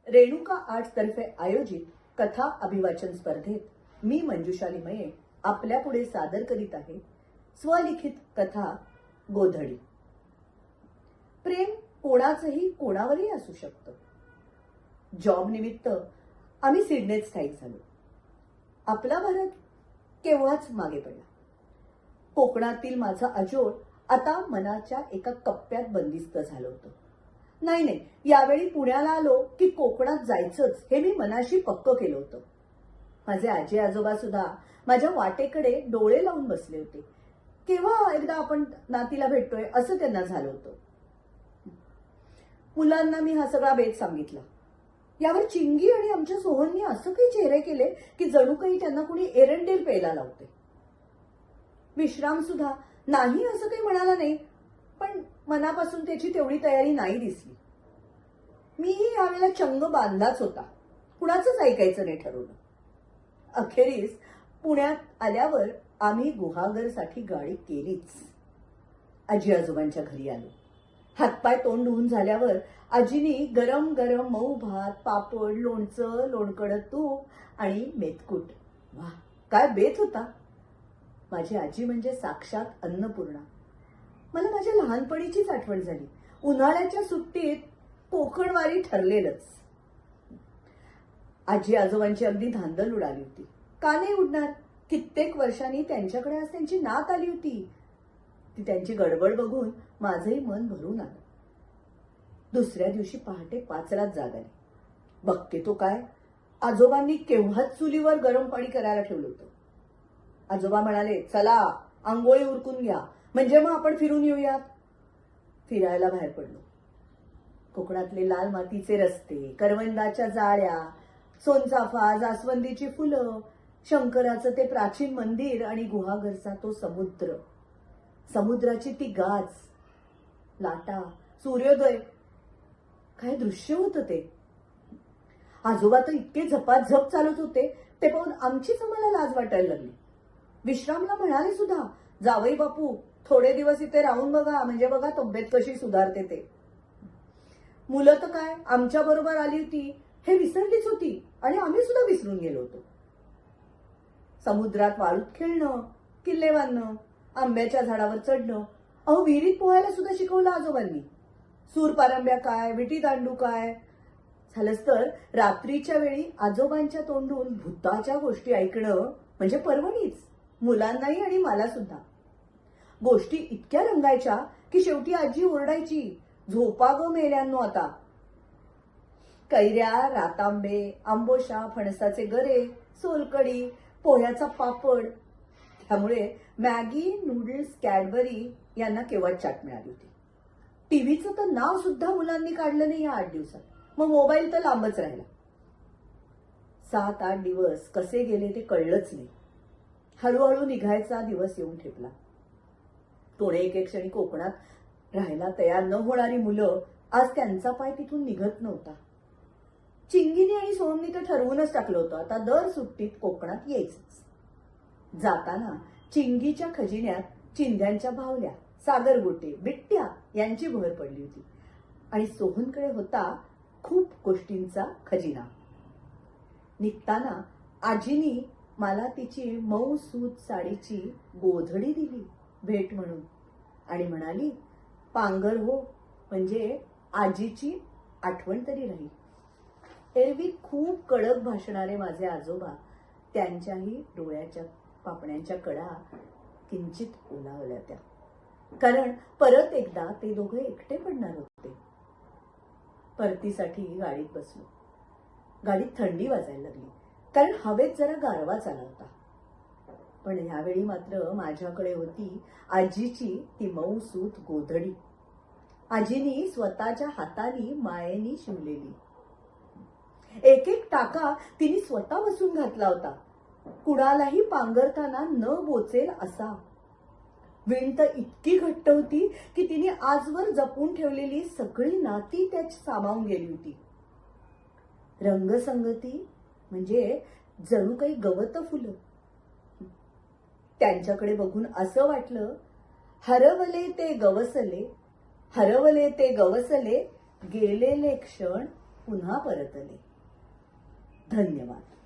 Renuka arts तर्फे आयोजित कथा अभिवाचन स्पर्धेत मी मंजुषा लिमये आपल्या पुढे सादर करीत आहे स्वलिखित कथा गोधडी। प्रेम कोणाचंही कोणावरही असू शकतं। जॉब निमित्त आम्ही सिडनीत स्थायिक झालो। आपला भारत केव्हाच मागे पडला। कोकणातील माझा अजोड आता मनाच्या एका कप्प्यात बंदिस्त झालं होतं। नाही, यावेळी पुण्याला आलो की कोकणात जायचंच हे मी मनाशी पक्क केलं होतं। माझे आजी आजोबा सुद्धा माझ्या वाटेकडे डोळे लावून बसले होते। केव्हा एकदा आपण नातीला भेटतोय असं त्यांना झालं होतं। मुलांना मी हा सगळा बेत सांगितला। यावर चिंगी आणि आमच्या सोहननी असं काही चेहरे केले की जणू काही त्यांना कुणी एरंडेल प्यायला लावते। विश्राम सुद्धा नाही असं काही म्हणाला नाही, पण मनापासून त्याची तेवढी तयारी नाही दिसली। मीही यावेळेला चंग बांधलाच होता, कुणाचंच ऐकायचं नाही ठरवलं। अखेरीस पुण्यात आल्यावर आम्ही गुहागरसाठी गाडी केलीच। आजी आजोबांच्या घरी आलो। हातपाय तोंड धुवून झाल्यावर आजीनी गरम गरम मऊ भात, पापड, लोणचं, लोणकळं तूप आणि मेथकूट, वाह काय बेत होता। माझी आजी म्हणजे साक्षात अन्नपूर्णा। मला माझ्या लहानपणीचीच आठवण झाली। उन्हाळ्याच्या सुट्टीत कोकणवारी ठरलेलंच। आजी आजोबांची अगदी धांदल उडाली होती। का नाही उडणार, कित्येक वर्षांनी त्यांच्याकडे आज त्यांची नात आली होती। ती त्यांची गडबड बघून माझंही मन भरून आलं। दुसऱ्या दिवशी पहाटे 5लाच जाग आली। बघते तो काय, आजोबांनी केव्हाच चुलीवर गरम पाणी करायला ठेवलं होतं। आजोबा म्हणाले, चला आंघोळी उरकून घ्या, म्हणजे मग आपण फिरून येऊयात। फिरायला बाहेर पडलो। कोकणातले लाल मातीचे रस्ते, करवंदाच्या जाळ्या, सोनचाफा, जास्वंदीची फुलं, शंकराचं ते प्राचीन मंदिर आणि गुहागरचा तो समुद्र, समुद्राची ती गाज, लाटा, सूर्योदय, काय दृश्य होतं ते। आजोबा तर इतके झपाझप चालत होते, ते पाहून आमचीच आम्हाला लाज वाटायला लागली। विश्रामला म्हणाले सुद्धा, जावई बापू थोडे दिवस इथे राहून बघा, म्हणजे बघा तब्येत कशी सुधारते ते। मुलं तर काय आमच्या बरोबर आली होती हे विसरलीच होती आणि आम्ही सुद्धा विसरून गेलो होतो। समुद्रात वाळूत खेळणं, किल्ले बांधणं, आंब्याच्या झाडावर चढणं, अहो विहिरीत पोहायला सुद्धा शिकवलं आजोबांनी। सूरपारंब्या काय, विटी दांडू काय, झालंच तर रात्रीच्या वेळी आजोबांच्या तोंडून भूताच्या गोष्टी ऐकणं म्हणजे पर्वणीच, मुलांनाही आणि मला सुद्धा। गोष्टी इतक्या रंगायच्या की शेवटी आजी ओरडायची, झोपा ग मेल्यांनो आता। कैऱ्या, रातांबे, आंबोशा, फणसाचे गरे, सोलकडी, पोह्याचा पापड, त्यामुळे मॅगी, नूडल्स, कॅडबरी यांना केव्हाच चाट मिळाली होती। टीव्हीचं तर नाव सुद्धा मुलांनी काढलं नाही या 8 दिवसात, मग मोबाईल तर लांबच राहिला। 7-8 दिवस कसे गेले ते कळलंच नाही। हळूहळू निघायचा दिवस येऊन ठेपला। थोडे एक क्षणी कोकणात राहायला तयार न होणारी मुलं आज त्यांचा पाय तिथून निघत नव्हता। चिंगीने आणि सोहमनी तर ठरवूनच टाकलं होतं, आता दर सुट्टीत कोकणात यायचंच। जाताना चिंगीच्या खजिन्यात चिंध्यांच्या भावल्या, सागरगोटे, बिट्ट्या यांची भर पडली होती आणि सोहनकडे होता खूप गोष्टींचा खजिना। निघताना आजीनी मला तिची मऊ सूत साडीची गोधडी दिली भेट म्हणून आणि म्हणाली, पांगर हो, म्हणजे आजीची आठवण तरी राहील। एरवी खूप कडक भाषणारे माझे आजोबा, त्यांच्याही डोळ्याच्या पापण्यांच्या कडा किंचित ओलावल्या त्या, कारण परत एकदा ते दोघे एकटे पडणार होते। परतीसाठी गाडीत बसलो। गाडीत थंडी वाजायला लागली, कारण हवेत जरा गारवा चालला होता। पण ह्यावेळी मात्र माझ्याकडे होती आजीची ती मऊ सूत गोधडी, आजीनी स्वतःच्या हाताने मायेनी शिवलेली। एक एक टाका तिने स्वतः बसून घातला होता, कुणालाही पांघरताना न बोचेल असा। विण तर इतकी घट्ट होती की तिने आजवर जपून ठेवलेली सगळी नाती त्यात सामावून गेली होती। रंगसंगती म्हणजे जणू काही गवत फुलं। त्यांच्याकडे बघून असं वाटलं, हरवले ते गवसले, हरवले ते गवसले, गेलेले क्षण पुन्हा परतले. धन्यवाद.